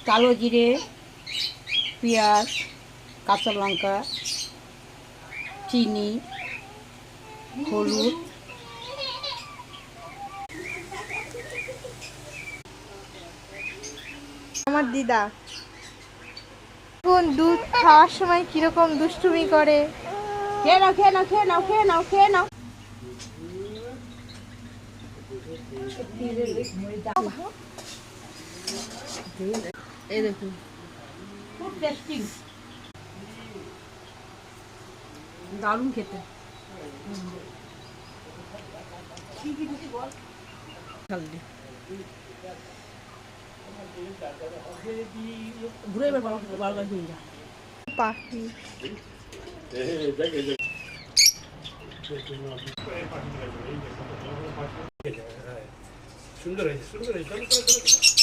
কালো জিরে, পেঁয়াজ, কাঁচা লঙ্কা, চিনি, হলুদ। আমার দিদা এখন দুধ খাওয়ার সময় কিরকম দুষ্টুমি করে। খেয়ে নাও, খেয়ে নাও, খেয়ে নাও, খেয়ে নাও, খেয়ে নাও। এই দেখুন, খুব টেস্টি, দারুণ খেতে। ঘুরে এবার বারবার নিয়ে যা। পাখি সুন্দর হয়েছে, সুন্দর হয়েছে।